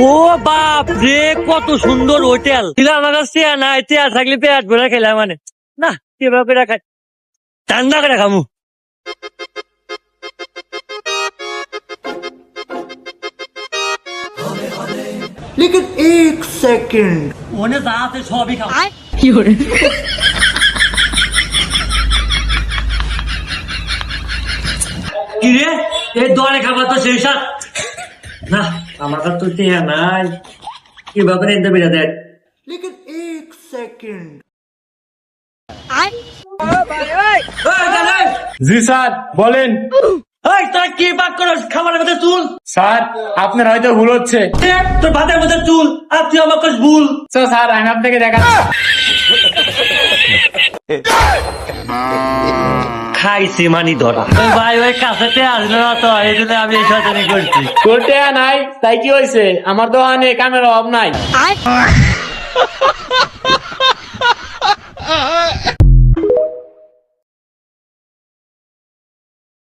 ও বাপ রে, কত সুন্দর হোটেল ছিল। আমার কাছে নাই, চেয়ার থাকলে পেট ভরে খেলাম মানে না, কিভাবে রাখা ঠান্ডা করে খামু। लेकिन एक सेकंड মনে যা আছে সবই খাবো। কি রে, এই দলে খাবার তো সেই সাথ না, আমার কাছে তো টিয়া নাই, কিভাবে এনতে বেড়ে দেখ। लेकिन एक सेकंड জি স্যার বলেন। তোরা কি বাক করস খাবারের মধ্যে চুল? স্যার আপনার হয়তো ভুল হচ্ছে। তোর ভাতের মধ্যে চুল আর তুই আমার কাছে ভুল। স্যার আমি আপনাকে দেখাচ্ছি। খাইছি মানি ধরা। ওই ভাই ওই কাছেতে আসলো না তো, এই জন্য আমি এই শয়তানি করছি। কোর্টে নাই তাই কি হয়েছে? আমার দোকানে কামের অভাব নাই।